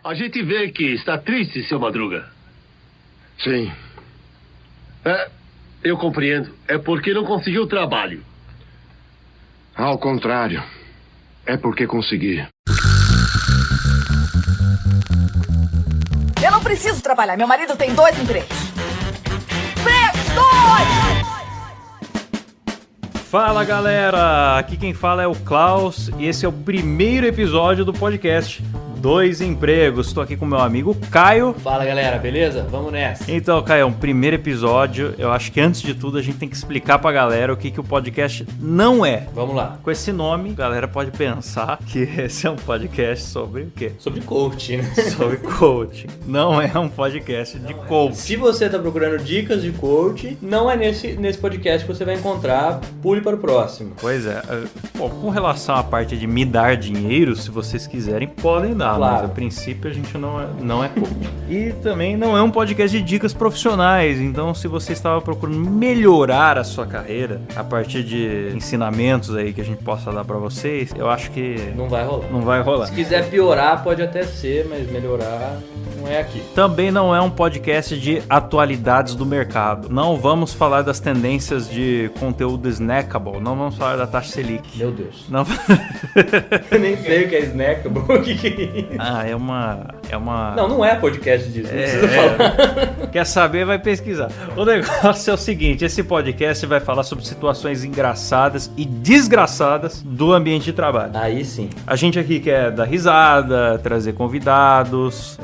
A gente vê que está triste, seu Madruga. Sim. Eu compreendo. É porque não conseguiu trabalho. Ao contrário. É porque consegui. Eu não preciso trabalhar. Meu marido tem 2 empregos. 2! Fala galera, aqui quem fala é o Klaus e esse é o primeiro episódio do podcast 2 Empregos. Estou aqui com meu amigo Caio. Fala galera, beleza? Vamos nessa. Então, Caio, primeiro episódio. Eu acho que antes de tudo a gente tem que explicar pra galera o que o podcast não é. Vamos lá. Com esse nome, a galera pode pensar que esse é um podcast sobre o quê? Sobre coaching, né? Sobre coaching. Não é um podcast de coaching. Se você tá procurando dicas de coaching, não é nesse podcast que você vai encontrar. Pule para o próximo. Pois é. Bom, com relação à parte de me dar dinheiro, se vocês quiserem, podem dar. Claro. Mas a princípio a gente não é coach. E também não é um podcast de dicas profissionais. Então, se você estava procurando melhorar a sua carreira a partir de ensinamentos aí que a gente possa dar pra vocês, eu acho que Não vai rolar. não vai rolar. Se quiser piorar, pode até ser, mas melhorar não é aqui. Também não é um podcast de atualidades do mercado. Não vamos falar das tendências de conteúdo snackable. Não vamos falar da taxa Selic. Meu Deus. Não. Eu nem sei o que é snackable. O que é isso? Ah, é uma... Não é podcast disso. Não precisa falar. Quer saber, vai pesquisar. O negócio é o seguinte, esse podcast vai falar sobre situações engraçadas e desgraçadas do ambiente de trabalho. Aí sim. A gente aqui quer dar risada, trazer convidados,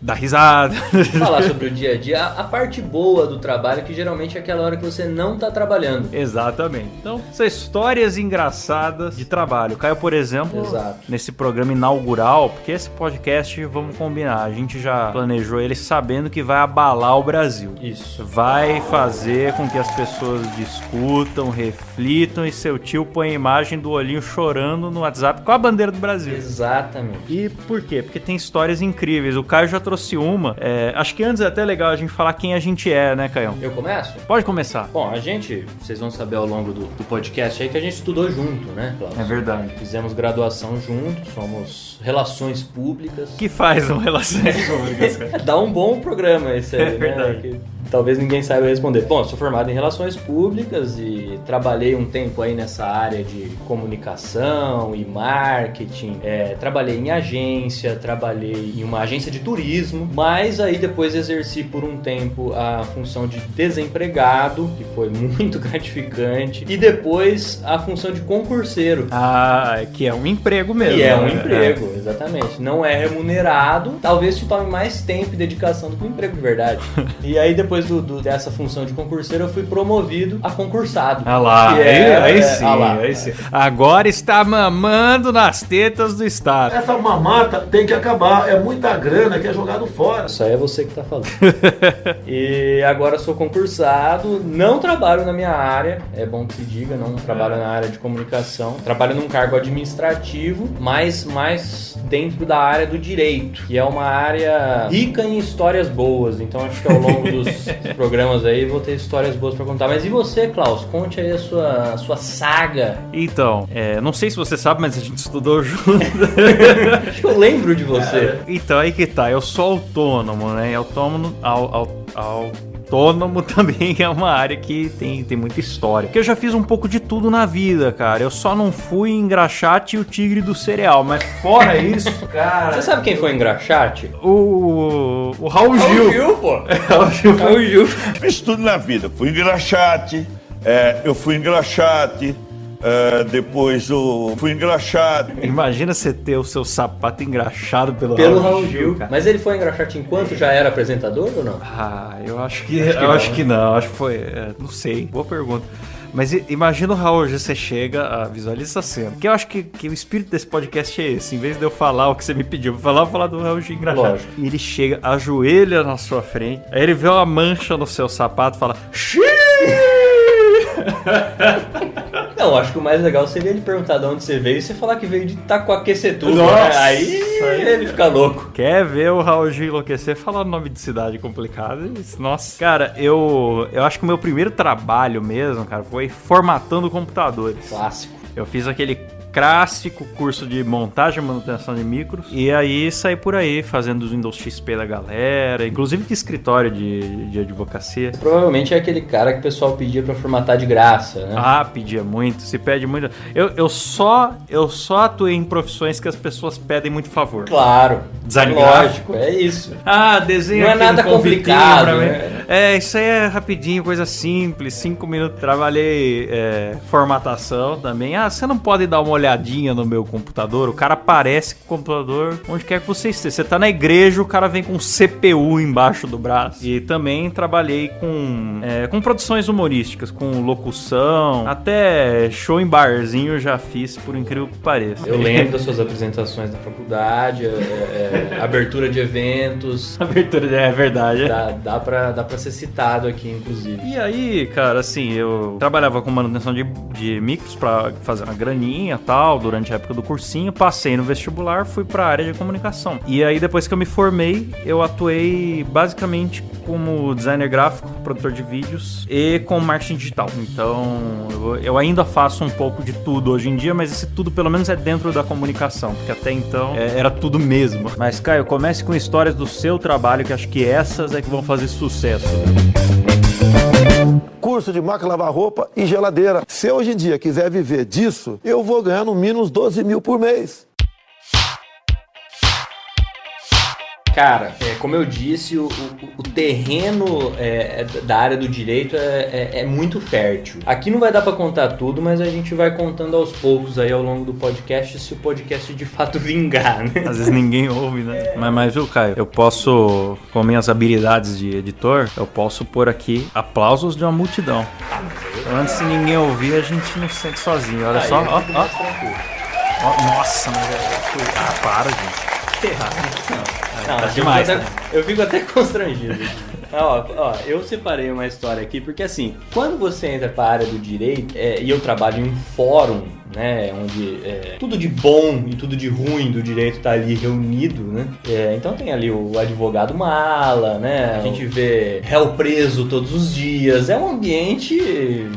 dar risada. Falar sobre o dia a dia, a parte boa do trabalho, que geralmente é aquela hora que você não tá trabalhando. Exatamente. Então, são histórias engraçadas de trabalho. Caio, por exemplo, Exato. nesse programa inaugural, porque esse podcast, vamos combinar, a gente já planejou ele sabendo que vai abalar o Brasil. Isso. Vai fazer com que as pessoas discutam, reflitam e seu tio põe a imagem do olhinho chorando no WhatsApp com a bandeira do Brasil. Exatamente. E por quê? Porque tem histórias incríveis. O Caio já trouxe uma. Acho que antes é até legal a gente falar quem a gente é, né, Caião? Eu começo? Pode começar. Bom, vocês vão saber ao longo do podcast aí que a gente estudou junto, né, Klaus? É verdade. Fizemos graduação juntos, somos relações públicas. O que faz um relações públicas, cara? Dá um bom programa esse aí, É verdade. né? Que talvez ninguém saiba responder. Bom, sou formado em relações públicas e trabalhei um tempo aí nessa área de comunicação e marketing. Trabalhei em agência, trabalhei em uma agência de turismo, mas aí depois exerci por um tempo a função de desempregado, que foi muito gratificante, e depois a função de concurseiro. Ah, que é um emprego mesmo. E é um né? emprego, exatamente. Não é remunerado, talvez te tome mais tempo e dedicação do que um emprego de verdade. E aí depois dessa função de concurseiro eu fui promovido a concursado. Ah lá, Que aí sim, ah lá. aí sim. Agora está mamando nas tetas do Estado. Essa mamata tem que acabar, é muita grana que é jogado fora. Isso aí é você que tá falando. E agora sou concursado, não trabalho na minha área, é bom que se diga, não trabalho na área de comunicação. Trabalho num cargo administrativo, mas mais dentro da área do direito, que é uma área rica em histórias boas. Então acho que ao longo dos programas aí vou ter histórias boas pra contar. Mas e você, Klaus? Conte aí a sua saga. Então, não sei se você sabe, mas a gente estudou junto. Acho que eu lembro de você. Então, aí que tá. Eu sou autônomo, né? E autônomo também é uma área que tem muita história. Porque eu já fiz um pouco de tudo na vida, cara. Eu só não fui engraxate e o tigre do cereal. Mas fora isso, cara... Você sabe quem foi engraxate? O Raul Gil. Pô. Raul Gil. Fiz tudo na vida. Fui engraxate, eu fui engraxate, depois eu fui engraxate. Imagina você ter o seu sapato engraxado pelo Raul Gil, cara. Mas ele foi engraxate enquanto já era apresentador ou não? Ah, eu acho que não. Acho que foi... não sei. Boa pergunta. Mas imagina o Raul, você chega, visualiza essa cena. Que eu acho que o espírito desse podcast é esse. Em vez de eu falar o que você me pediu, eu vou falar do Raul Gil engraxado. Lógico. E ele chega, ajoelha na sua frente, aí ele vê uma mancha no seu sapato e fala... Xiii! Não, acho que o mais legal seria ele perguntar de onde você veio e você falar que veio de Itacoaquecetuba. Nossa! Né? Aí ele fica louco. Quer ver o Raul Gil enlouquecer? Falar o nome de cidade complicado. Nossa. Cara, eu acho que o meu primeiro trabalho mesmo, cara, foi formatando computadores. Clássico. Eu fiz aquele clássico curso de montagem e manutenção de micros. E aí saí por aí fazendo os Windows XP da galera, inclusive de escritório de advocacia. Provavelmente é aquele cara que o pessoal pedia pra formatar de graça, né? Ah, pedia muito, se pede muito. Eu só atuei em profissões que as pessoas pedem muito favor. Claro. Design lógico, é isso. Ah, desenho não é aqui nada um convitinho complicado, pra mim. né? Isso aí é rapidinho, coisa simples, 5 minutos. Trabalhei formatação também. Ah, você não pode dar uma olhadinha no meu computador? O cara aparece com o computador onde quer que você esteja. Você tá na igreja, o cara vem com um CPU embaixo do braço. E também trabalhei com produções humorísticas, com locução, até show em barzinho eu já fiz, por incrível que pareça. Eu lembro das suas apresentações da faculdade, abertura de eventos. É verdade. Dá pra ser citado aqui, inclusive. E aí, cara, assim, eu trabalhava com manutenção de micros pra fazer uma graninha e tal, durante a época do cursinho, passei no vestibular, fui pra área de comunicação. E aí, depois que eu me formei, eu atuei basicamente como designer gráfico, produtor de vídeos e com marketing digital. Então, eu ainda faço um pouco de tudo hoje em dia, mas esse tudo pelo menos é dentro da comunicação, porque até então era tudo mesmo. Mas, Caio, comece com histórias do seu trabalho, que acho que essas é que vão fazer sucesso. Curso de máquina lavar roupa e geladeira. Se eu hoje em dia quiser viver disso, eu vou ganhar no mínimo uns 12 mil por mês. Cara, como eu disse, o terreno da área do direito é muito fértil. Aqui não vai dar pra contar tudo, mas a gente vai contando aos poucos aí ao longo do podcast, se o podcast de fato vingar, né? Às vezes ninguém ouve, né? Mas viu, Caio, eu posso, com minhas habilidades de editor, eu posso pôr aqui aplausos de uma multidão. Então, antes, se ninguém ouvir, a gente não se sente sozinho. Olha só, ó. Nossa, mas para, gente. Não, tá demais, né? Eu fico até constrangido. Eu separei uma história aqui, porque assim, quando você entra para a área do direito, e eu trabalho em um fórum, né, onde tudo de bom e tudo de ruim do direito tá ali reunido, né, então tem ali o advogado mala, né, a gente vê réu preso todos os dias, é um ambiente,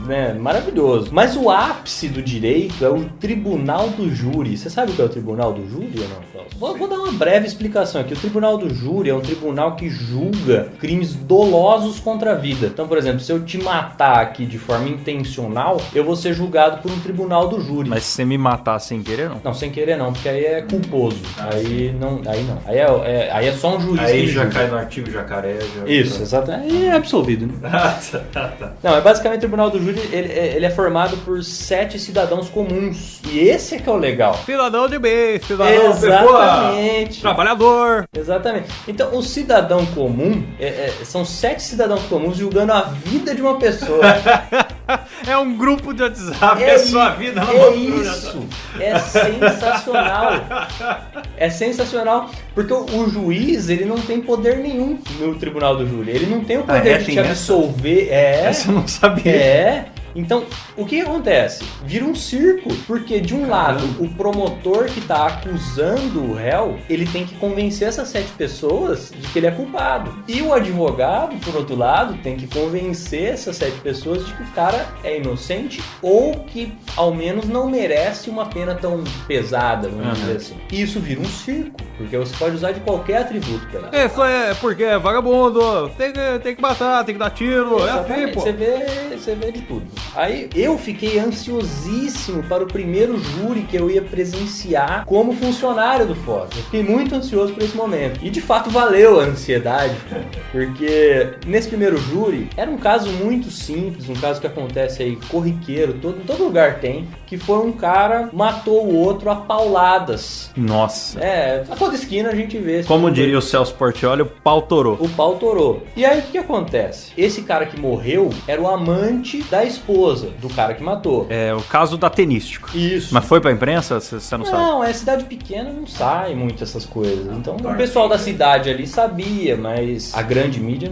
né, maravilhoso. Mas o ápice do direito é o tribunal do júri. Você sabe o que é o tribunal do júri ou não, Klaus? Vou dar uma breve explicação aqui. O tribunal do júri é um tribunal que julga crimes dolosos contra a vida. Então, por exemplo, se eu te matar aqui de forma intencional, eu vou ser julgado por um tribunal do júri. Mas se você me matar sem querer, não? Não, sem querer não, porque aí é culposo. Aí não. Aí é só um juiz. Aí já cai no artigo jacaré. Isso, exatamente. Aí é absolvido, né? Tá. Não, basicamente o tribunal do júri, ele é formado por 7 cidadãos comuns. E esse é que é o legal. Cidadão de bem, cidadão exatamente. Trabalhador. Exatamente. Então, o cidadão comum, são 7 cidadãos comuns julgando a vida de uma pessoa. É um grupo de WhatsApp, sua vida. Isso, é sensacional. É sensacional, porque o juiz, ele não tem poder nenhum no tribunal do júri. Ele não tem o poder de te absolver. Essa eu não sabia. Então, o que acontece? Vira um circo, porque de um lado, o promotor que está acusando o réu, ele tem que convencer essas 7 pessoas de que ele é culpado. E o advogado, por outro lado, tem que convencer essas 7 pessoas de que o cara é inocente ou que, ao menos, não merece uma pena tão pesada, vamos dizer assim. E isso vira um circo, porque você pode usar de qualquer atributo. Porque é vagabundo, tem que matar, tem que dar tiro, pô. Você vê de tudo. Aí eu fiquei ansiosíssimo para o primeiro júri que eu ia presenciar como funcionário do fórum. Eu fiquei muito ansioso por esse momento. E de fato valeu a ansiedade, porque nesse primeiro júri era um caso muito simples, um caso que acontece aí corriqueiro, em todo lugar tem, que foi um cara matou o outro a pauladas. Nossa. A toda esquina a gente vê. Como diria o Celso Portiolli, o pau torou. O pau torou. E aí o que acontece? Esse cara que morreu era o amante da esposa do cara que matou. É o caso da Tenístico. Isso. Mas foi pra imprensa? Você não sabe? Não, cidade pequena não sai muito essas coisas. Então o pessoal da cidade ali sabia, mas a grande mídia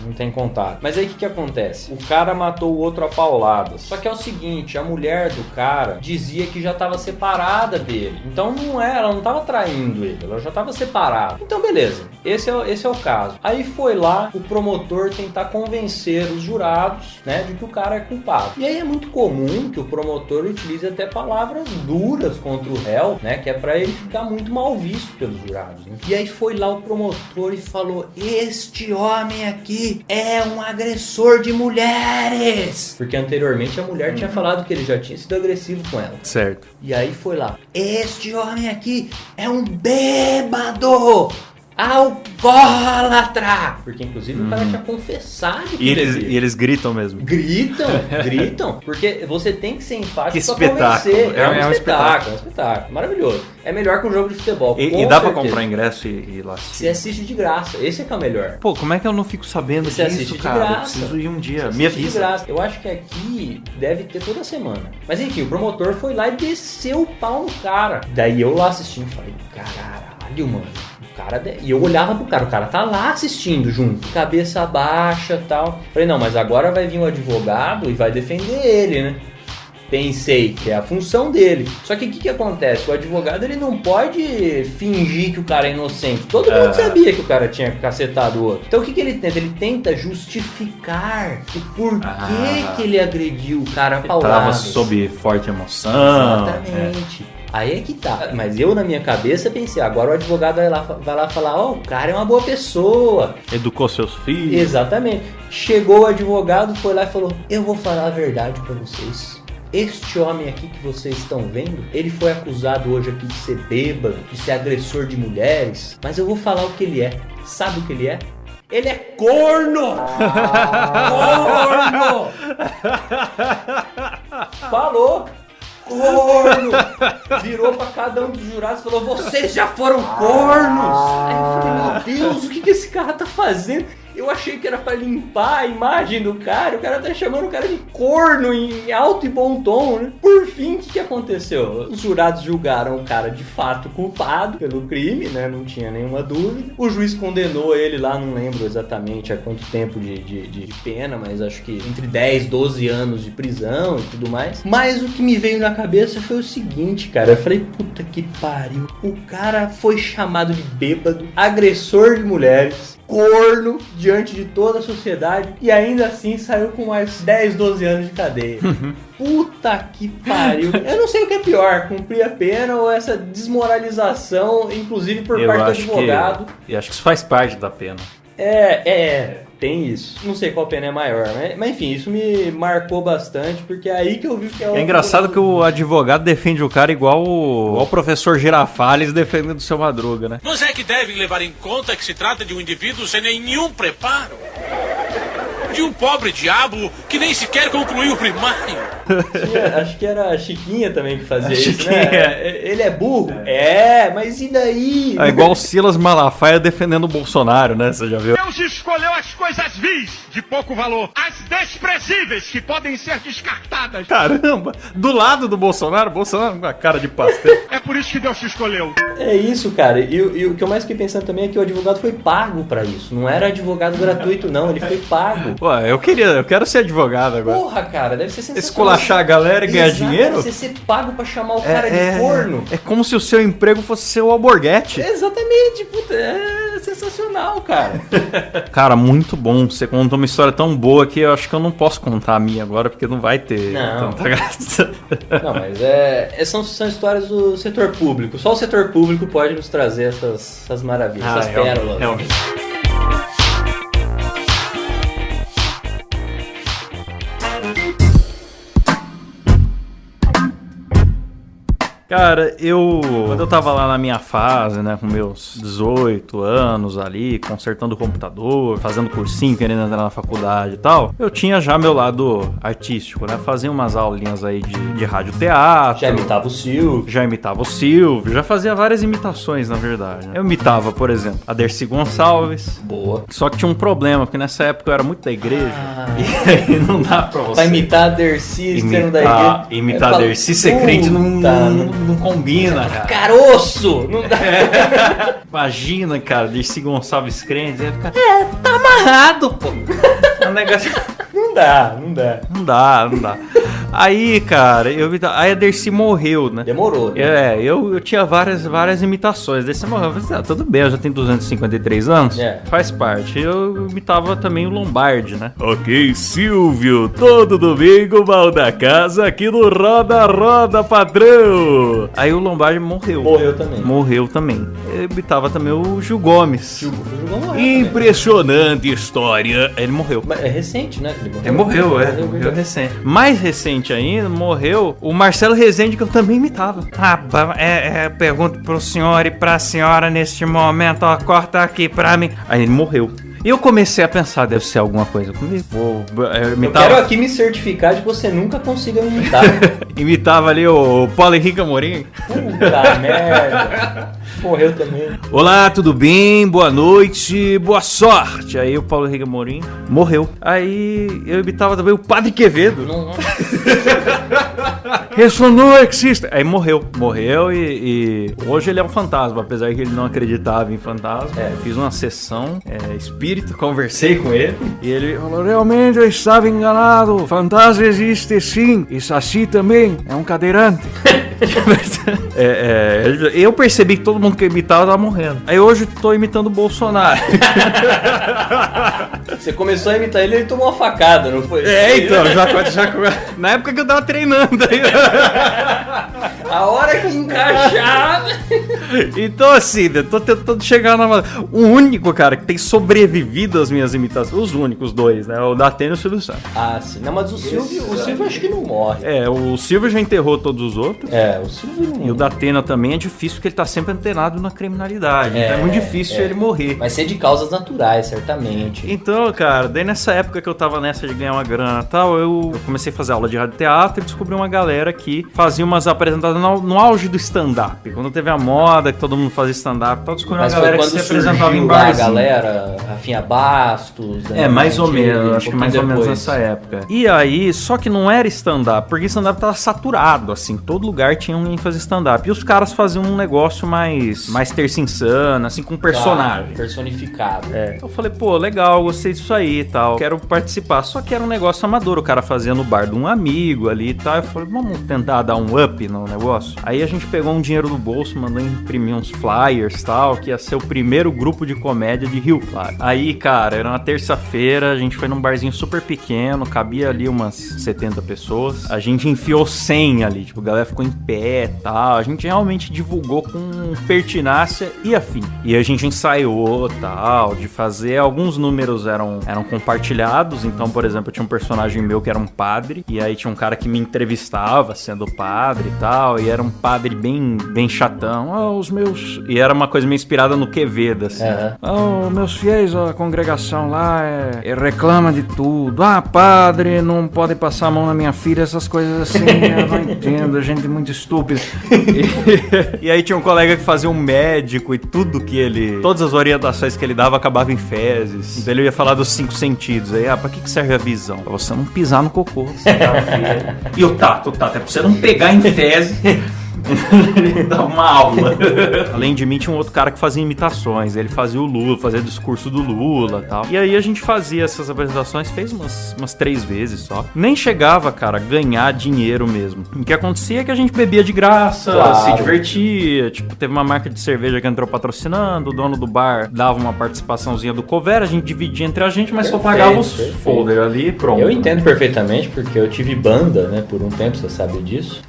não tem contato. Mas aí o que acontece? O cara matou o outro a pauladas. Só que é o seguinte, a mulher do cara dizia que já estava separada dele. Então ela não estava traindo ele. ela já tava separada. Então, beleza, esse é o caso. Aí foi lá o promotor tentar convencer os jurados, né, de que o cara é culpado. E aí é muito comum que o promotor utilize até palavras duras contra o réu, né, que é pra ele ficar muito mal visto pelos jurados, né? E aí foi lá o promotor e falou: este homem aqui é um agressor de mulheres. Porque anteriormente a mulher tinha falado que ele já tinha sido agressivo com ela. Certo. E aí foi lá: este homem aqui é um bêbado, alcoólatra. Porque inclusive o cara tinha confessado que E eles gritam mesmo. Gritam, porque você tem que ser enfático Que pra espetáculo. convencer. É um espetáculo. É um espetáculo, maravilhoso. É melhor que um jogo de futebol. E com dá pra certeza. comprar ingresso e ir lá assistir. Você assiste de graça, esse é que é o melhor. Pô, como é que eu não fico sabendo Você assiste disso, de cara? Eu graça. preciso ir um dia. Você Me assiste de avisa. graça. Eu acho que aqui deve ter toda semana. Mas enfim, o promotor foi lá e desceu o pau no cara. Daí eu lá assistindo falei: caralho, mano. E eu olhava pro cara, o cara tá lá assistindo junto, cabeça baixa e tal. Falei: não, mas agora vai vir um advogado e vai defender ele, né? Pensei que é a função dele. Só que o que acontece? O advogado, ele não pode fingir que o cara é inocente. Todo mundo sabia que o cara tinha cacetado o outro. Então o que ele tenta? Ele tenta justificar o porquê que ele agrediu o cara Tava pauladas. sob forte emoção. Exatamente. Aí é que tá. Mas eu, na minha cabeça, pensei: agora o advogado vai lá falar: ó, o cara é uma boa pessoa. Educou seus filhos. Exatamente. Chegou o advogado, foi lá e falou: eu vou falar a verdade pra vocês. Este homem aqui que vocês estão vendo, ele foi acusado hoje aqui de ser bêbado, de ser agressor de mulheres, mas eu vou falar o que ele é. Sabe o que ele é? Ele é corno! Corno! Falou! Corno! Virou pra cada um dos jurados e falou: vocês já foram cornos! Aí eu falei: meu Deus, o que esse cara tá fazendo? Eu achei que era pra limpar a imagem do cara. O cara tá chamando o cara de corno em alto e bom tom, né? Por fim, o que aconteceu? Os jurados julgaram o cara de fato culpado pelo crime, né? Não tinha nenhuma dúvida. O juiz condenou ele lá, não lembro exatamente há quanto tempo de pena, mas acho que entre 10 e 12 anos de prisão e tudo mais. Mas o que me veio na cabeça foi o seguinte, cara. Eu falei: puta que pariu. O cara foi chamado de bêbado, agressor de mulheres, corno diante de toda a sociedade e ainda assim saiu com mais 10, 12 anos de cadeia. Puta que pariu. Eu não sei o que é pior, cumprir a pena ou essa desmoralização, inclusive por parte do advogado. Eu acho que isso faz parte da pena. Tem isso. Não sei qual pena é maior, mas enfim, isso me marcou bastante, porque é aí que eu vi que É engraçado que o advogado defende o cara igual o professor Girafales defendendo o seu Madruga, né? Mas é que devem levar em conta que se trata de um indivíduo sem nenhum preparo. De um pobre diabo que nem sequer concluiu o primário. Acho que era a Chiquinha também que fazia isso, Chiquinha. né? Ele é burro? Mas e daí? É igual o Silas Malafaia defendendo o Bolsonaro, né? Você já viu? Deus escolheu as coisas vis, de pouco valor, as desprezíveis, que podem ser descartadas. Caramba! Do lado do Bolsonaro com a cara de pastel. É por isso que Deus te escolheu. É isso, cara. E o que eu mais fiquei pensando também é que o advogado foi pago pra isso. Não era advogado gratuito, não. Ele foi pago. Pô, eu quero ser advogado agora. Porra, cara, deve ser sensacional. Esculachar a galera e ganhar dinheiro? Você ser pago pra chamar o cara de corno. É como se o seu emprego fosse ser o alborguete. Exatamente, puta, é sensacional, cara. Cara, muito bom. Você contou uma história tão boa que eu acho que eu não posso contar a minha agora, porque não vai ter tanta graça. Não, mas são histórias do setor público. Só o setor público pode nos trazer essas maravilhas, essas pérolas. Realmente. Cara, quando eu tava lá na minha fase, né, com meus 18 anos ali, consertando o computador, fazendo cursinho, querendo entrar na faculdade e tal, eu tinha já meu lado artístico, né, fazia umas aulinhas aí de radioteatro. Já imitava o Silvio. Já fazia várias imitações, na verdade, né? Eu imitava, por exemplo, a Dercy Gonçalves. Boa. Só que tinha um problema, porque nessa época eu era muito da igreja, e aí não dá pra você... Pra imitar a Dercy, sendo da igreja... Imitar a Dercy, ser crente não combina, cara. Caroço! Não dá. Imagina, cara, Dercy Gonçalves crente. Tá amarrado, pô. É um negócio... Não dá. Não dá. Aí, cara, aí a Dercy morreu, né? Demorou, né? Eu tinha várias imitações. Dercy morreu. Eu falei, tudo bem, eu já tenho 253 anos. Faz parte. Eu imitava também o Lombardi, né? Ok, Silvio, todo domingo mal da casa aqui no Roda Roda Padrão. Aí o Lombardi morreu. Morreu também. Eu imitava também o Gil Gomes. Gil Gomes Impressionante história. Ele morreu. Mas é recente, né? Ele morreu recente. Mais recente ainda, morreu o Marcelo Rezende, que eu também imitava. Pergunto pro senhor e pra senhora neste momento, ó, corta aqui pra mim. Aí ele morreu. E eu comecei a pensar, deve ser alguma coisa comigo. Eu quero aqui me certificar de que você nunca consiga me imitar. Imitava ali o Paulo Henrique Amorim. Puta merda. Morreu também. Olá, tudo bem? Boa noite, boa sorte. Aí o Paulo Henrique Amorim morreu. Aí eu imitava também o Padre Quevedo. Ressonou existe. Aí morreu e hoje ele é um fantasma, apesar que ele não acreditava em fantasma. Eu fiz uma sessão espírita, conversei com ele e ele falou, realmente eu estava enganado, fantasma existe sim, e Saci também é um cadeirante. Eu percebi que todo mundo que eu imitava tava morrendo. Aí hoje eu tô imitando o Bolsonaro. Você começou a imitar ele tomou uma facada, não foi? Então, já na época que eu tava treinando aí. A hora que encaixar. Então assim, eu tô tentando chegar na... O único, cara, que tem sobrevivido às minhas imitações, os únicos dois, né? O Datena e o Silvio Santos. Ah, sim. Não, mas o Silvio acho que não morre. O Silvio já enterrou todos os outros. O Silvio não. E o Datena também é difícil porque ele tá sempre antenado na criminalidade. Então é muito difícil ele morrer. Vai ser de causas naturais, certamente. Então, cara, daí nessa época que eu tava nessa de ganhar uma grana e tal, eu comecei a fazer aula de rádio e teatro e descobri uma galera que fazia umas apresentações no auge do stand-up. Quando teve a moda, que todo mundo fazia stand-up e tal, descobri uma galera que se apresentava em barzinho. A galera, Rafinha Bastos... mais ou menos, acho que mais ou menos nessa época. E aí, só que não era stand-up, porque stand-up tava saturado, assim, todo lugar tinha alguém fazer stand-up. E os caras faziam um negócio mais Terça Insana, assim, com personagem. Personificado. Eu falei, pô, legal, gostei disso aí e tal, quero participar. Só que era um negócio amador, o cara fazia no bar de um amigo ali e tal. Eu falei, vamos tentar dar um up no negócio. Aí a gente pegou um dinheiro do bolso, mandou imprimir uns flyers e tal, que ia ser o primeiro grupo de comédia de Rio Claro. Aí, cara, era uma terça-feira, a gente foi num barzinho super pequeno, cabia ali umas 70 pessoas. A gente enfiou 100 ali, tipo, a galera ficou em pé e tal. A gente realmente divulgou com pertinácia e afim. E a gente ensaiou tal, de fazer. Alguns números eram compartilhados. Então, por exemplo, eu tinha um personagem meu que era um padre, e aí tinha um cara que me entrevistava sendo padre e tal, e era um padre bem chatão. Os meus... E era uma coisa meio inspirada no Quevedo, assim. Meus fiéis, a congregação lá reclama de tudo. Padre, não pode passar a mão na minha filha, essas coisas assim. Eu não entendo, gente muito estúpida. E aí tinha um colega que fazia um médico e tudo que ele... Todas as orientações que ele dava acabavam em fezes. Então ele ia falar dos 5 sentidos. Aí, pra que serve a visão? Pra você não pisar no cocô. E o tato, é pra você não pegar em fezes. Ele dava uma aula. Além de mim, tinha um outro cara que fazia imitações. Ele fazia o Lula, fazia discurso do Lula e tal. E aí a gente fazia essas apresentações, fez umas 3 vezes só. Nem chegava, cara, a ganhar dinheiro mesmo. O que acontecia é que a gente bebia de graça, se divertia. Tipo, teve uma marca de cerveja que entrou patrocinando, o dono do bar dava uma participaçãozinha do cover, a gente dividia entre a gente, mas só pagava os folder ali e pronto. Eu entendo perfeitamente, porque eu tive banda, né, por um tempo, você sabe disso.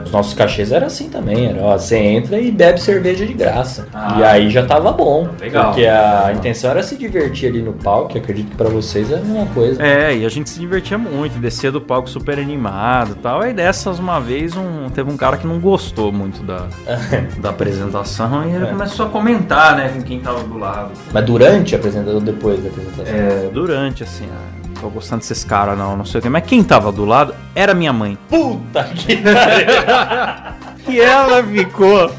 Os nossos cachês eram assim também, era, você entra e bebe cerveja de graça. E aí já tava bom. Legal. Porque a intenção era se divertir ali no palco, que acredito que pra vocês é a mesma coisa. E a gente se divertia muito, descia do palco super animado e tal. Aí dessas, uma vez, teve um cara que não gostou muito da apresentação e ele começou a comentar, né, com quem tava do lado. Mas durante a apresentação ou depois da apresentação? Durante, assim, tô gostando desses caras não sei o que. Mas quem tava do lado era minha mãe. Puta que pariu! E ela ficou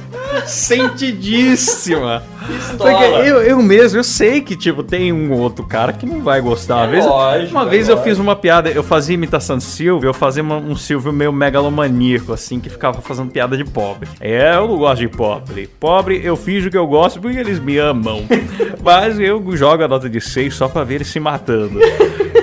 sentidíssima. Pistola. Porque eu mesmo, eu sei que, tipo, tem um outro cara que não vai gostar. Uma vez eu fiz uma piada, eu fazia imitação de Silvio, eu fazia um Silvio meio megalomaníaco, assim, que ficava fazendo piada de pobre. Eu não gosto de pobre. Pobre, eu finjo que eu gosto porque eles me amam. Mas eu jogo a nota de 6 só pra ver eles se matando.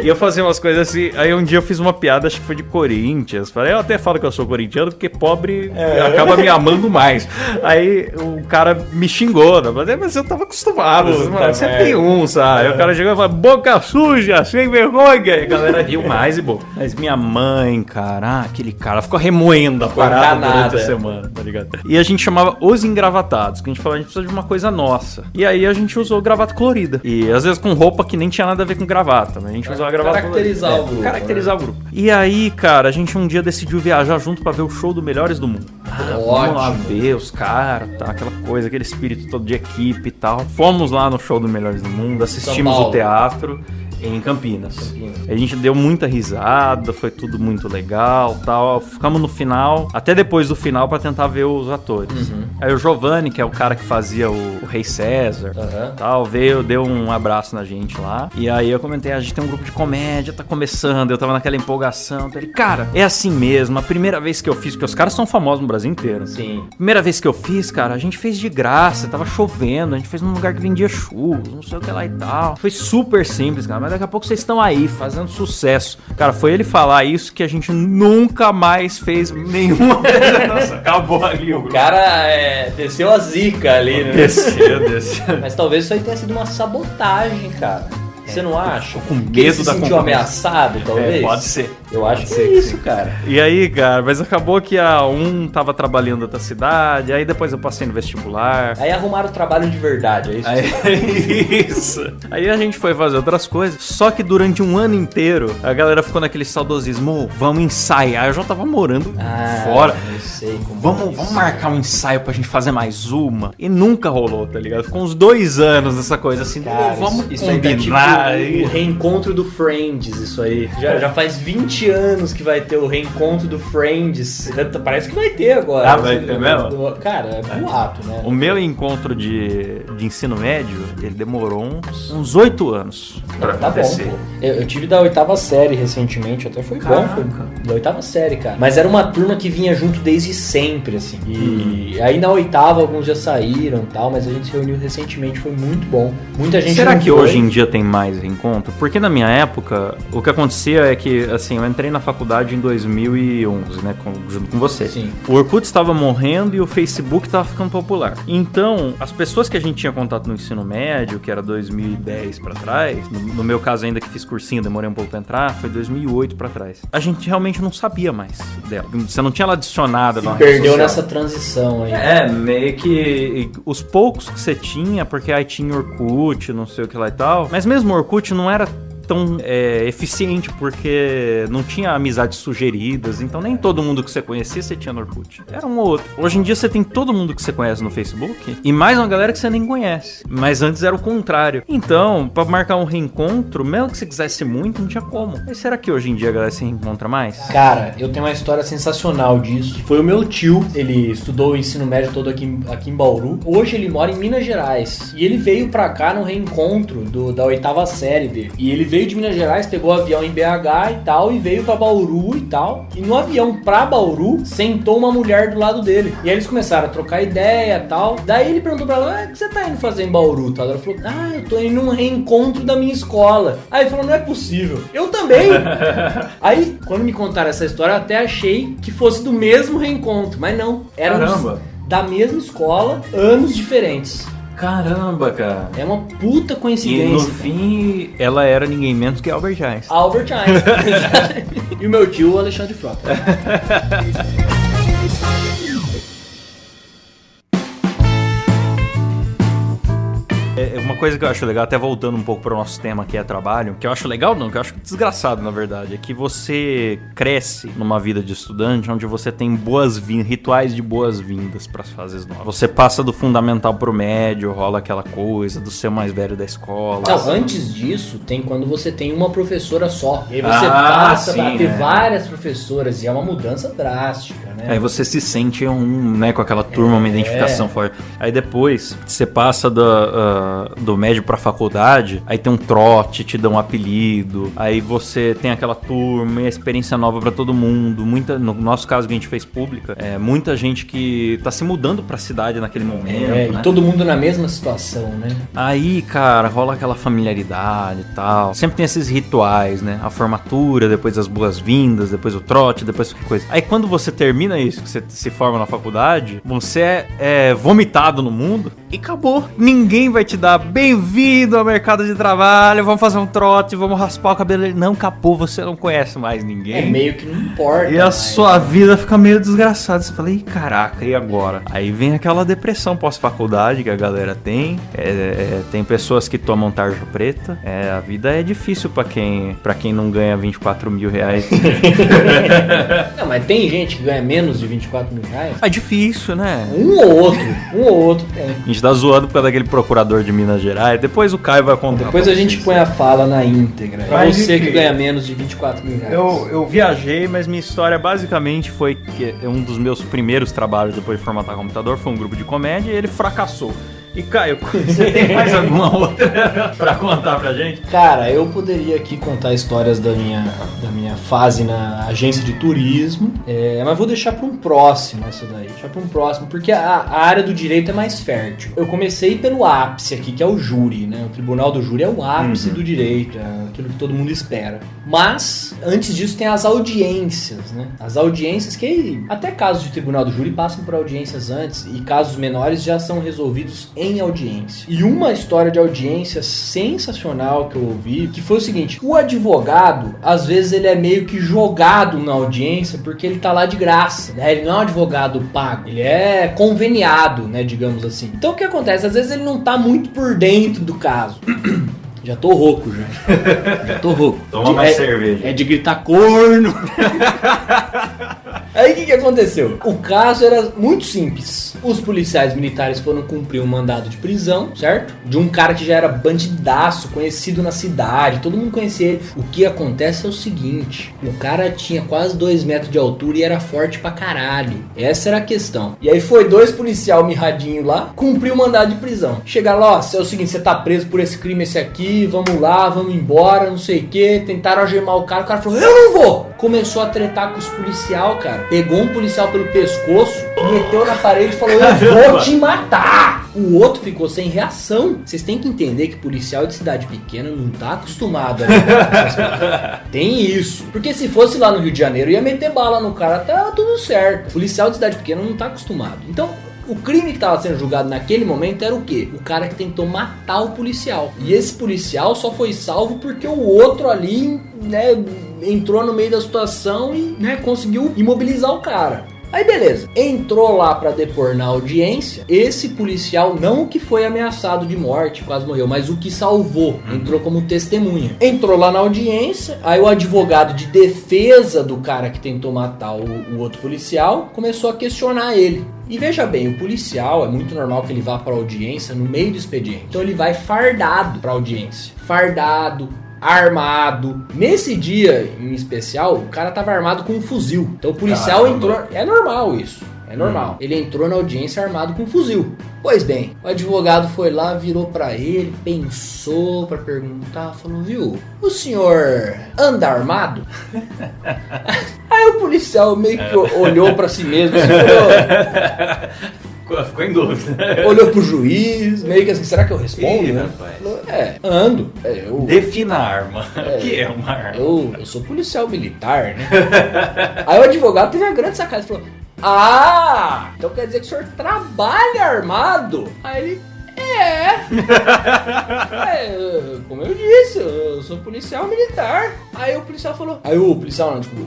E eu fazia umas coisas assim. Aí um dia eu fiz uma piada, acho que foi de Corinthians. Falei, eu até falo que eu sou corintiano, porque pobre acaba me amando mais. Aí o cara me xingou, né? Mas eu tava acostumado. Você tem um, sabe? Aí o cara chegou e falou, boca suja, sem vergonha. E a galera riu mais e boa. Mas minha mãe, cara, aquele cara ficou remoendo a parada durante a semana, tá ligado? E a gente chamava os engravatados, que a gente falava, a gente precisa de uma coisa nossa. E aí a gente usou gravata colorida. E às vezes com roupa que nem tinha nada a ver com gravata, mas a gente usava gravata caracterizar colorida. o grupo. Caracterizar o grupo. E aí, cara, a gente um dia decidiu viajar junto pra ver o show do Melhores do Mundo. Vamos lá ver os caras, tá? Aquela coisa, aquele espírito todo de equipe e tal. Fomos lá no show do Melhores do Mundo, assistimos o teatro em Campinas. A gente deu muita risada, foi tudo muito legal, tal. Ficamos no final, até depois do final, pra tentar ver os atores. Aí o Giovanni, que é o cara que fazia o Rei César, tal, veio, deu um abraço na gente lá. E aí eu comentei, a gente tem um grupo de comédia, tá começando. Eu tava naquela empolgação. Ele, cara, é assim mesmo. A primeira vez que eu fiz, porque os caras são famosos no Brasil inteiro. Sim. Primeira vez que eu fiz, cara, a gente fez de graça, tava chovendo, a gente fez num lugar que vendia churros, não sei o que lá e tal. Foi super simples, cara, mas daqui a pouco vocês estão aí, fazendo sucesso. Cara, foi ele falar isso que a gente nunca mais fez nenhuma apresentação. Acabou ali o cara desceu a zica ali, né? Desceu. Mas talvez isso aí tenha sido uma sabotagem, cara. Você não acha? Com medo que ele se da sentiu ameaçado, talvez? Pode ser. Eu acho que é isso, cara. E aí, cara, mas acabou que um tava trabalhando em outra cidade, aí depois eu passei no vestibular. Aí arrumaram o trabalho de verdade, é isso? Isso. Aí a gente foi fazer outras coisas, só que durante um ano inteiro, a galera ficou naquele saudosismo, vamos ensaiar. Eu já tava morando fora. Eu sei como vamos marcar um ensaio pra gente fazer mais uma. E nunca rolou, tá ligado? Ficou uns 2 anos nessa coisa assim, cara, vamos isso combinar. Aí tá tipo o reencontro do Friends, isso aí. Já faz 20 anos que vai ter o reencontro do Friends. Parece que vai ter agora. Vai ter mesmo? Cara, é boato, né? O meu encontro de ensino médio, ele demorou uns 8 anos pra acontecer. Bom, pô. Eu tive da 8ª série recentemente, até foi bom. Foi da 8ª série, cara. Mas era uma turma que vinha junto desde sempre, assim. E aí na 8ª alguns já saíram e tal, mas a gente se reuniu recentemente, foi muito bom. Muita gente. Será que hoje em dia tem mais reencontro? Porque na minha época, o que acontecia é que, assim, eu entrei na faculdade em 2011, né, junto com você. Sim. O Orkut estava morrendo e o Facebook estava ficando popular. Então, as pessoas que a gente tinha contato no ensino médio, que era 2010 pra trás, no meu caso ainda que fiz cursinho, demorei um pouco pra entrar, foi 2008 pra trás. A gente realmente não sabia mais dela. Você não tinha ela adicionada na rede perdeu social. nessa transição aí. Meio que os poucos que você tinha, porque aí tinha Orkut, não sei o que lá e tal, mas mesmo o Orkut não era tão eficiente, porque não tinha amizades sugeridas, então nem todo mundo que você conhecia você tinha no Orkut. Era um ou outro. Hoje em dia você tem todo mundo que você conhece no Facebook e mais uma galera que você nem conhece. Mas antes era o contrário. Então, pra marcar um reencontro, mesmo que você quisesse muito, não tinha como. Mas será que hoje em dia a galera se reencontra mais? Cara, eu tenho uma história sensacional disso. Foi o meu tio, ele estudou o ensino médio todo aqui em Bauru. Hoje ele mora em Minas Gerais. E ele veio pra cá no reencontro da 8ª série dele. E ele veio de Minas Gerais, pegou o avião em BH e tal, e veio pra Bauru e tal. E no avião pra Bauru, sentou uma mulher do lado dele. E aí eles começaram a trocar ideia e tal. Daí ele perguntou pra ela, o que você tá indo fazer em Bauru? Tal. Ela falou, eu tô indo num reencontro da minha escola. Aí ele falou, não é possível. Eu também. Aí, quando me contaram essa história, eu até achei que fosse do mesmo reencontro. Mas não, eram da mesma escola, anos diferentes. Caramba, cara. É uma puta coincidência. E no fim, ela era ninguém menos que Albert Einstein. Albert Einstein. E o meu tio, o Alexandre Frota. Uma coisa que eu acho legal, até voltando um pouco para o nosso tema que é trabalho, que eu acho legal não, que eu acho desgraçado na verdade, é que você cresce numa vida de estudante onde você tem rituais de boas-vindas para as fases novas. Você passa do fundamental pro médio, rola aquela coisa do ser mais velho da escola. Não, antes disso, tem quando você tem uma professora só. E aí você passa a ter várias professoras e é uma mudança drástica, né? né? Aí você se sente né, com aquela turma, uma identificação forte. Aí depois, você passa do médio pra faculdade, aí tem um trote, te dão um apelido, aí você tem aquela turma e a experiência nova pra todo mundo. No nosso caso que a gente fez pública, muita gente que tá se mudando pra cidade naquele momento, né? E todo mundo na mesma situação, né? Aí, cara, rola aquela familiaridade e tal. Sempre tem esses rituais, né? A formatura, depois as boas-vindas, depois o trote, depois qualquer coisa. Aí quando você termina isso, que você se forma na faculdade, você é vomitado no mundo e acabou. Ninguém vai te dar bem-vindo ao mercado de trabalho, vamos fazer um trote, vamos raspar o cabelo. Não, acabou, você não conhece mais ninguém. Meio que não importa. E a sua vida fica meio desgraçada. Você fala, ih, caraca, e agora? Aí vem aquela depressão pós-faculdade que a galera tem. Tem pessoas que tomam tarja preta. A vida é difícil pra quem não ganha 24 mil reais. Não, mas tem gente que ganha menos de 24 mil reais? É difícil, né? Um ou outro tem. A gente tá zoando por causa daquele procurador de Minas Gerais. Depois o Caio vai contar. Depois a gente põe a fala na íntegra. Pra você que ganha menos de 24 mil reais. Eu viajei, mas minha história basicamente foi que um dos meus primeiros trabalhos depois de formatar computador foi um grupo de comédia e ele fracassou. E Caio, você tem mais alguma outra pra contar pra gente? Cara, eu poderia aqui contar histórias da minha fase na agência de turismo, mas vou deixar pra um próximo essa daí. Porque a área do direito é mais fértil. Eu comecei pelo ápice aqui, que é o júri, né? O tribunal do júri é o ápice do direito, é aquilo que todo mundo espera. Mas, antes disso, tem as audiências, né? As audiências que, até casos de tribunal do júri, passam por audiências antes e casos menores já são resolvidos em audiência. E uma história de audiência sensacional que eu ouvi, que foi o seguinte: o advogado, às vezes ele é meio que jogado na audiência porque ele tá lá de graça, né? Ele não é um advogado pago, ele é conveniado, né, digamos assim. Então o que acontece? Às vezes ele não tá muito por dentro do caso. Já tô rouco, já tô rouco. Toma mais cerveja. É de gritar corno. Aí o que aconteceu? O caso era muito simples. Os policiais militares foram cumprir um mandado de prisão, certo? De um cara que já era bandidaço, conhecido na cidade, todo mundo conhecia ele. O que acontece é o seguinte: o cara tinha quase 2 metros de altura e era forte pra caralho. Essa era a questão. E aí foi 2 policial mirradinho lá, cumpriu o mandado de prisão. Chegaram lá, ó, é o seguinte, você tá preso por esse crime, esse aqui, vamos lá, vamos embora, não sei o que. Tentaram algemar o cara falou, eu não vou! Começou a tretar com os policial, cara. Pegou um policial pelo pescoço, meteu na parede e falou, eu vou te matar! O outro ficou sem reação. Vocês têm que entender que policial de cidade pequena não tá acostumado a tem isso. Porque se fosse lá no Rio de Janeiro, ia meter bala no cara, tá tudo certo. Policial de cidade pequena não tá acostumado. Então, o crime que estava sendo julgado naquele momento era o quê? O cara que tentou matar o policial. E esse policial só foi salvo porque o outro ali, né, entrou no meio da situação e, né, conseguiu imobilizar o cara. Aí beleza, entrou lá pra depor na audiência. Esse policial, não o que foi ameaçado de morte, quase morreu, mas o que salvou, entrou como testemunha. Entrou lá na audiência, aí o advogado de defesa do cara que tentou matar o outro policial começou a questionar ele. E veja bem, o policial, é muito normal que ele vá pra audiência no meio do expediente. Então ele vai fardado pra audiência. Fardado, armado. Nesse dia em especial, o cara tava armado com um fuzil. Então o policial entrou... É normal isso. É normal. Ele entrou na audiência armado com um fuzil. Pois bem, o advogado foi lá, virou pra ele, pensou pra perguntar, falou, viu, o senhor anda armado? Aí o policial meio que olhou pra si mesmo, assim, ficou em dúvida. Olhou pro juiz, meio que assim, será que eu respondo, né? Falou, ando. Defina a arma. O que é uma arma? Eu sou policial militar, né? Aí o advogado teve a grande sacada, falou, então quer dizer que o senhor trabalha armado? Aí ele, como eu disse, eu sou policial militar. Aí o policial falou,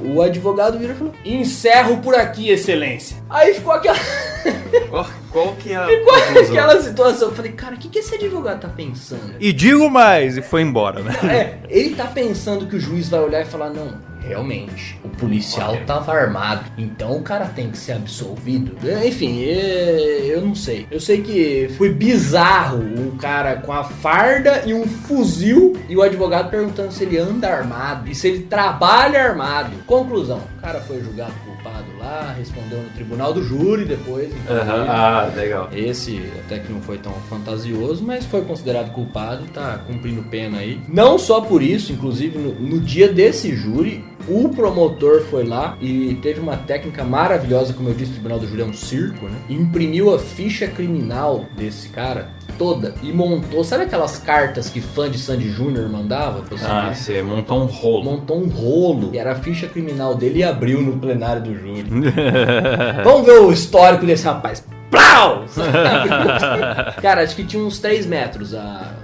o advogado virou e falou, encerro por aqui, excelência. Aí ficou aquela... Qual que é a Ficou aquela situação, eu falei, cara, o que esse advogado tá pensando? E digo mais, e foi embora, né? Ele tá pensando que o juiz vai olhar e falar, não, realmente, o policial tava armado, então o cara tem que ser absolvido. Enfim, eu não sei. Eu sei que foi bizarro o cara com a farda e um fuzil e o advogado perguntando se ele anda armado e se ele trabalha armado. Conclusão, o cara foi julgado culpado lá, lá, respondeu no tribunal do júri depois. Legal. Esse até que não foi tão fantasioso, mas foi considerado culpado e tá cumprindo pena aí. Não só por isso, inclusive no dia desse júri, o promotor foi lá e teve uma técnica maravilhosa, como eu disse, o tribunal do júri é um circo, né? Imprimiu a ficha criminal desse cara toda e montou, sabe aquelas cartas que fã de Sandy Júnior mandava? Você montou um rolo. Montou um rolo, que era a ficha criminal dele e abriu no plenário do júri. Vamos ver o histórico desse rapaz. Plau! Cara, acho que tinha uns 3 metros.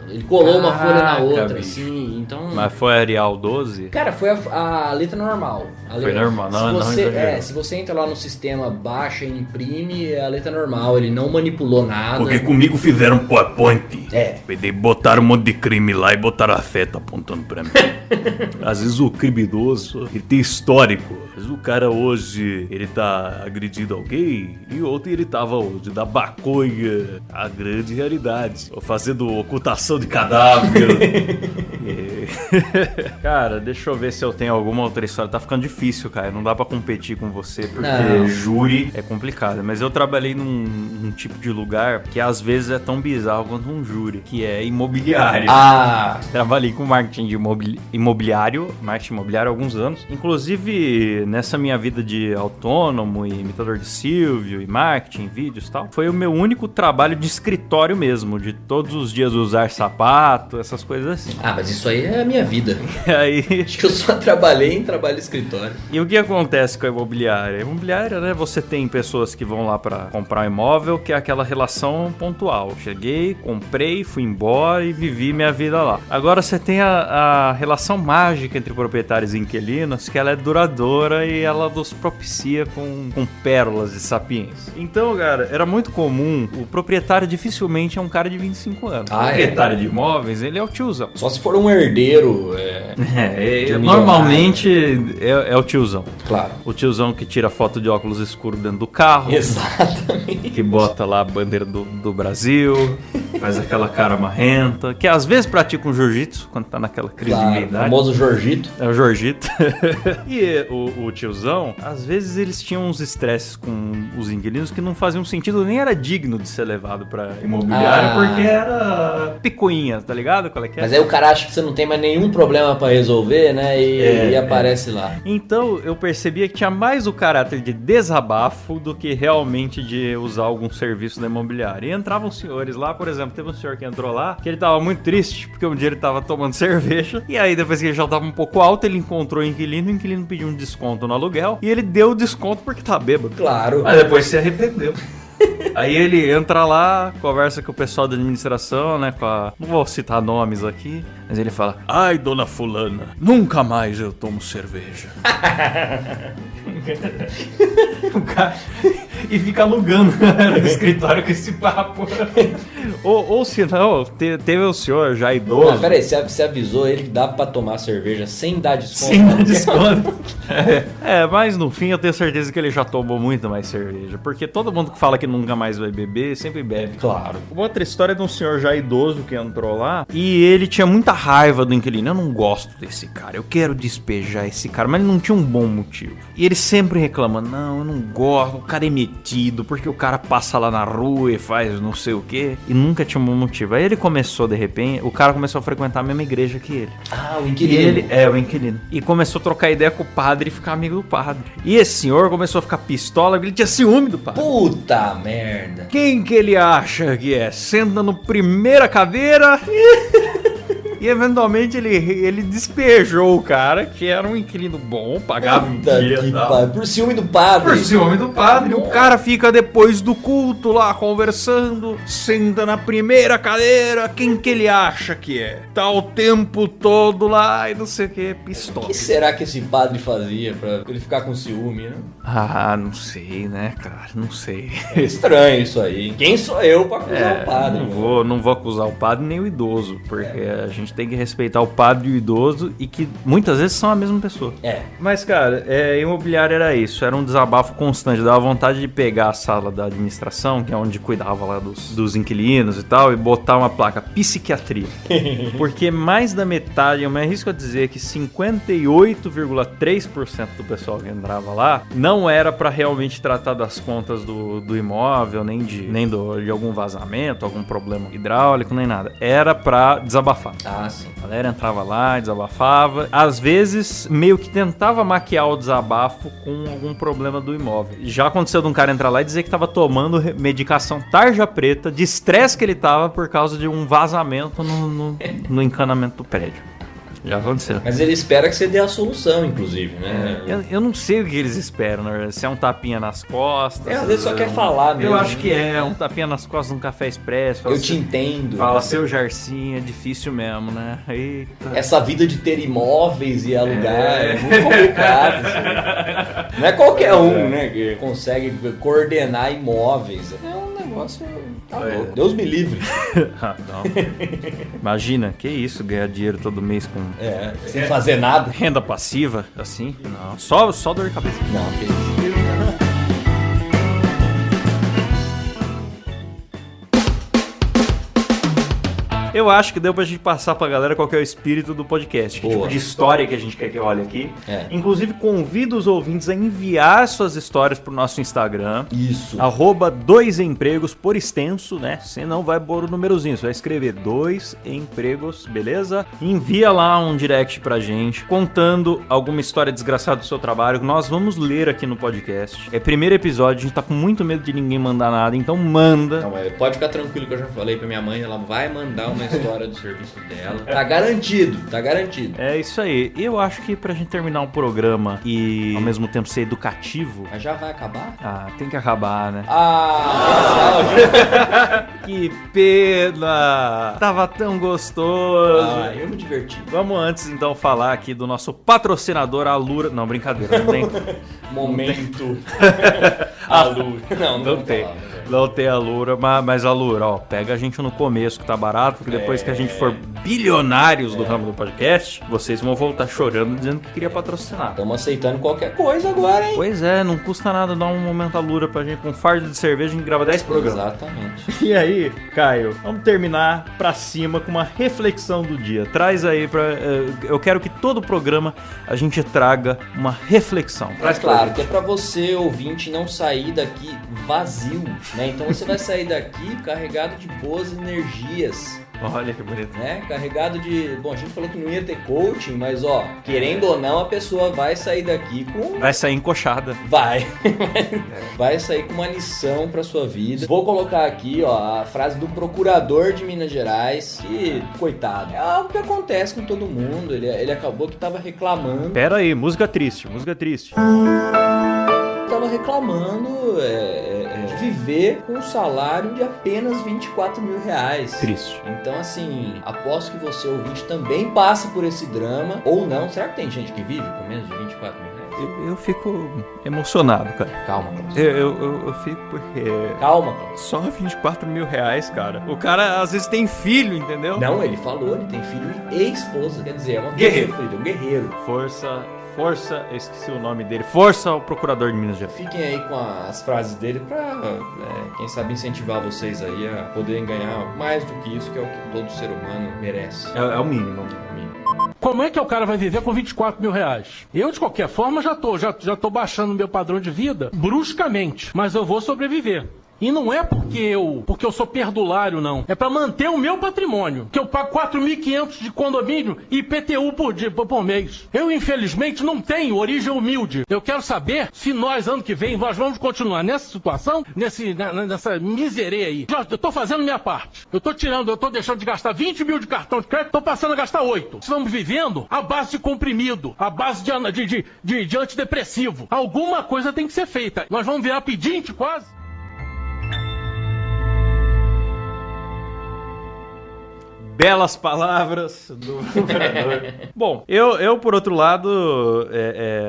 Ele colou uma folha na outra, bicho. assim, então... Mas foi Arial 12? Cara, foi a letra normal. Foi normal, não se você entra lá no sistema, baixa e imprime, é a letra normal, ele não manipulou nada. Porque comigo fizeram PowerPoint. É. Botaram um monte de crime lá e botaram a seta apontando pra mim. Às vezes o criminoso, ele tem histórico. Às vezes o cara hoje, ele tá agredindo alguém e ontem ele tava hoje da maconha, a grande realidade. Ou fazendo ocultação de cadáver. Cara, deixa eu ver se eu tenho alguma outra história. Tá ficando difícil, cara. Não dá pra competir com você, porque júri é complicado. Mas eu trabalhei num tipo de lugar que às vezes é tão bizarro quanto um júri, que é imobiliário. Trabalhei com marketing de imobiliário há alguns anos. Inclusive, nessa minha vida de autônomo e imitador de Silvio e marketing, vídeos e tal, foi o meu único trabalho de escritório mesmo, de todos os dias usar sapato, essas coisas assim. Mas isso aí é a minha vida. Aí... Acho que eu só trabalhei em trabalho de escritório. E o que acontece com a imobiliária? A imobiliária, né, você tem pessoas que vão lá pra comprar um imóvel, que é aquela relação pontual. Cheguei, comprei, fui embora e vivi minha vida lá. Agora você tem a relação mágica entre proprietários e inquilinos, que ela é duradoura e ela nos propicia com pérolas de sapiência. Então, cara, era muito comum, o proprietário dificilmente é um cara de 25 anos. O proprietário de imóveis, ele é o tiozão. Só se for um herdeiro. Normalmente é o tiozão. Claro. O tiozão que tira foto de óculos escuros dentro do carro. Exatamente. Que bota lá a bandeira do Brasil, faz aquela cara marrenta, que às vezes pratica um jiu-jitsu quando tá naquela crise de meia-idade. O famoso Jorgito. É o Jorgito. E o tiozão, às vezes eles tinham uns estresses com os inquilinos que não faziam sentido, nem era digno de ser levado pra imobiliária, porque era picuinha, tá ligado? Qual é que é? Mas aí o cara acha que você não tem mais nenhum problema pra resolver, né? E aparece lá. Então eu percebia que tinha mais o caráter de desabafo do que realmente de usar algum serviço da imobiliária. E entravam senhores lá, por exemplo, teve um senhor que entrou lá, que ele tava muito triste, porque um dia ele tava tomando cerveja, e aí depois que ele já tava um pouco alto, ele encontrou o inquilino pediu um desconto no aluguel, e ele deu o desconto porque tá bêbado. Claro. Mas depois se arrependeu. Aí ele entra lá, conversa com o pessoal da administração, né, não vou citar nomes aqui, mas ele fala: ai, dona fulana, nunca mais eu tomo cerveja. O cara... E fica alugando no escritório com esse papo. ou se não, teve o senhor já idoso. Peraí, você avisou ele que dá pra tomar cerveja sem dar desconto? Sem dar desconto. Mas no fim eu tenho certeza que ele já tomou muito mais cerveja. Porque todo mundo que fala que nunca mais vai beber, sempre bebe. Claro. Uma outra história é de um senhor já idoso que entrou lá e ele tinha muita raiva do inquilino. Eu não gosto desse cara, eu quero despejar esse cara, mas ele não tinha um bom motivo. E ele sempre reclama: não, eu não gosto, o cara é metido, porque o cara passa lá na rua e faz não sei o que, e nunca tinha um bom motivo. Aí ele começou, de repente, o cara começou a frequentar a mesma igreja que ele. O inquilino. O inquilino. E começou a trocar ideia com o padre e ficar amigo do padre. E esse senhor começou a ficar pistola, porque ele tinha ciúme do padre. Puta merda. Quem que ele acha que é? Senta no primeira cadeira... E eventualmente ele despejou o cara, que era um inquilino bom, pagava em dia. Por ciúme do padre. Por ciúme do padre. O cara fica depois do culto lá conversando, senta na primeira cadeira. Quem que ele acha que é? Tá o tempo todo lá e não sei o que, pistola. O que será que esse padre fazia pra ele ficar com ciúme, né? Não sei, né, cara? Não sei. É estranho isso aí. Quem sou eu pra acusar o padre? Não vou acusar o padre nem o idoso, porque a gente gente tem que respeitar o padre e o idoso e que muitas vezes são a mesma pessoa. Mas, cara, imobiliário era isso, era um desabafo constante, dava vontade de pegar a sala da administração, que é onde cuidava lá dos inquilinos e tal, e botar uma placa psiquiatria. Porque mais da metade, eu me arrisco a dizer que 58,3% do pessoal que entrava lá não era pra realmente tratar das contas do imóvel, nem de algum vazamento, algum problema hidráulico, nem nada. Era pra desabafar. Ah, sim. A galera entrava lá, desabafava. Às vezes, meio que tentava maquiar o desabafo com algum problema do imóvel. Já aconteceu de um cara entrar lá e dizer que tava tomando medicação tarja preta de estresse que ele tava por causa de um vazamento no encanamento do prédio. Já aconteceu. Mas ele espera que você dê a solução, inclusive, né? Eu não sei o que eles esperam, na verdade. Se é um tapinha nas costas. Às vezes só quer falar mesmo. Eu acho que é um tapinha nas costas num café expresso. Eu te entendo. Fala, seu Jarcinho, é difícil mesmo, né? Eita. Essa vida de ter imóveis e alugar é muito complicado. Assim. Não é qualquer um, né, que consegue coordenar imóveis. É um negócio... Tá louco. Deus me livre. Não. Imagina, que isso, ganhar dinheiro todo mês com... sem fazer nada. Renda passiva, assim? Não, só dor de cabeça. Não, que isso. Eu acho que deu pra gente passar pra galera qual que é o espírito do podcast. Que tipo de história que a gente quer que olhe aqui. Inclusive, convido os ouvintes a enviar suas histórias pro nosso Instagram. Isso. @2empregos por extenso, né? Você não vai pôr o númerozinho, você vai escrever 2 empregos, beleza? Envia lá um direct pra gente, contando alguma história desgraçada do seu trabalho, que nós vamos ler aqui no podcast. É primeiro episódio, a gente tá com muito medo de ninguém mandar nada, então manda. Não, pode ficar tranquilo que eu já falei pra minha mãe, ela vai mandar uma história do serviço dela. Tá garantido, tá garantido. É isso aí. Eu acho que pra gente terminar um programa e ao mesmo tempo ser educativo... Mas já vai acabar? Ah, tem que acabar, né? Que pena! Tava tão gostoso. Eu me diverti. Vamos antes então falar aqui do nosso patrocinador Alura. Não, brincadeira, não tem. Momento. Alura. Não tem. Não tem Alura, mas Alura, ó, pega a gente no começo que tá barato, porque depois que a gente for bilionários do ramo do podcast, vocês vão voltar chorando dizendo que queria patrocinar. Estamos aceitando qualquer coisa agora, hein? Pois é, não custa nada dar um momento Alura pra gente, com um fardo de cerveja, a gente grava 10 programas. Exatamente. E aí, Caio, vamos terminar pra cima com uma reflexão do dia. Traz aí pra... eu quero que todo programa a gente traga uma reflexão. Traz claro, que é pra você, ouvinte, não sair daqui vazio, né? Então você vai sair daqui carregado de boas energias. Olha que bonito. Né? Carregado de... Bom, a gente falou que não ia ter coaching, mas ó, querendo ou não, a pessoa vai sair daqui com... Vai sair encoxada. Vai. Vai sair com uma lição pra sua vida. Vou colocar aqui, ó, a frase do procurador de Minas Gerais, que, coitado, é algo que acontece com todo mundo. Ele acabou que tava reclamando. Pera aí, música triste, música triste. Tava reclamando de viver com um salário de apenas 24 mil reais. Triste. Então, assim, aposto que você, ouvinte, também passa por esse drama, ou não. Será que tem gente que vive com menos de 24 mil reais? Eu fico emocionado, cara. Calma, Klaus. Eu fico porque... Calma, Klaus. Só 24 mil reais, cara. O cara, às vezes, tem filho, entendeu? Não, ele falou, ele tem filho e esposa. Quer dizer, é uma guerreiro. Um guerreiro. Força, eu esqueci o nome dele. Força ao procurador de Minas Gerais. Fiquem aí com as frases dele pra, quem sabe, incentivar vocês aí a poderem ganhar mais do que isso, que é o que todo ser humano merece. É o mínimo. Como é que o cara vai viver com 24 mil reais? Eu, de qualquer forma, já tô baixando meu padrão de vida bruscamente, mas eu vou sobreviver. E não é porque eu sou perdulário, não. É pra manter o meu patrimônio. Que eu pago 4.500 de condomínio e IPTU por mês. Eu, infelizmente, não tenho origem humilde. Eu quero saber se nós, ano que vem, nós vamos continuar nessa situação, nessa miséria aí. Eu tô fazendo minha parte. Eu tô deixando de gastar 20 mil de cartão de crédito, tô passando a gastar 8. Estamos vivendo à base de comprimido, à base de antidepressivo. Alguma coisa tem que ser feita. Nós vamos virar pedinte quase. Belas palavras do procurador. Bom, eu por outro lado,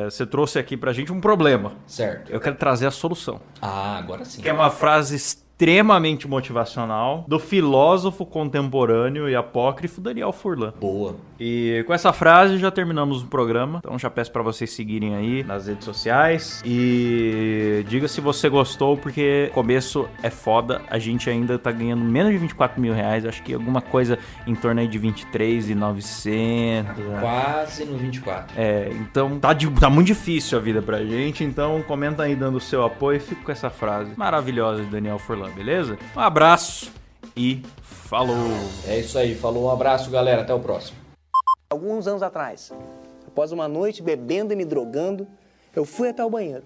você trouxe aqui pra gente um problema. Certo. Eu quero trazer a solução. Ah, agora sim. Que é uma frase extremamente extremamente motivacional do filósofo contemporâneo e apócrifo Daniel Furlan. Boa. E com essa frase já terminamos o programa. Então já peço pra vocês seguirem aí nas redes sociais. E diga se você gostou, porque o começo é foda. A gente ainda tá ganhando menos de 24 mil reais. Acho que alguma coisa em torno aí de 23.900. Quase no 24. Então tá muito difícil a vida pra gente. Então comenta aí dando o seu apoio. Fico com essa frase maravilhosa de Daniel Furlan, beleza? Um abraço e falou! É isso aí, falou, um abraço, galera, até o próximo. Alguns anos atrás, após uma noite bebendo e me drogando, eu fui até o banheiro.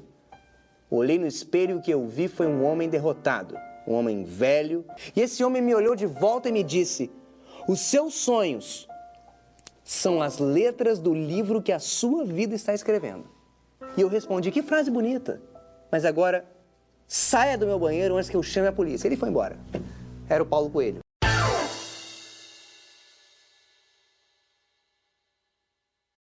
Olhei no espelho e o que eu vi foi um homem derrotado, um homem velho. E esse homem me olhou de volta e me disse: os seus sonhos são as letras do livro que a sua vida está escrevendo. E eu respondi: que frase bonita. Mas agora, saia do meu banheiro antes que eu chame a polícia. Ele foi embora. Era o Paulo Coelho.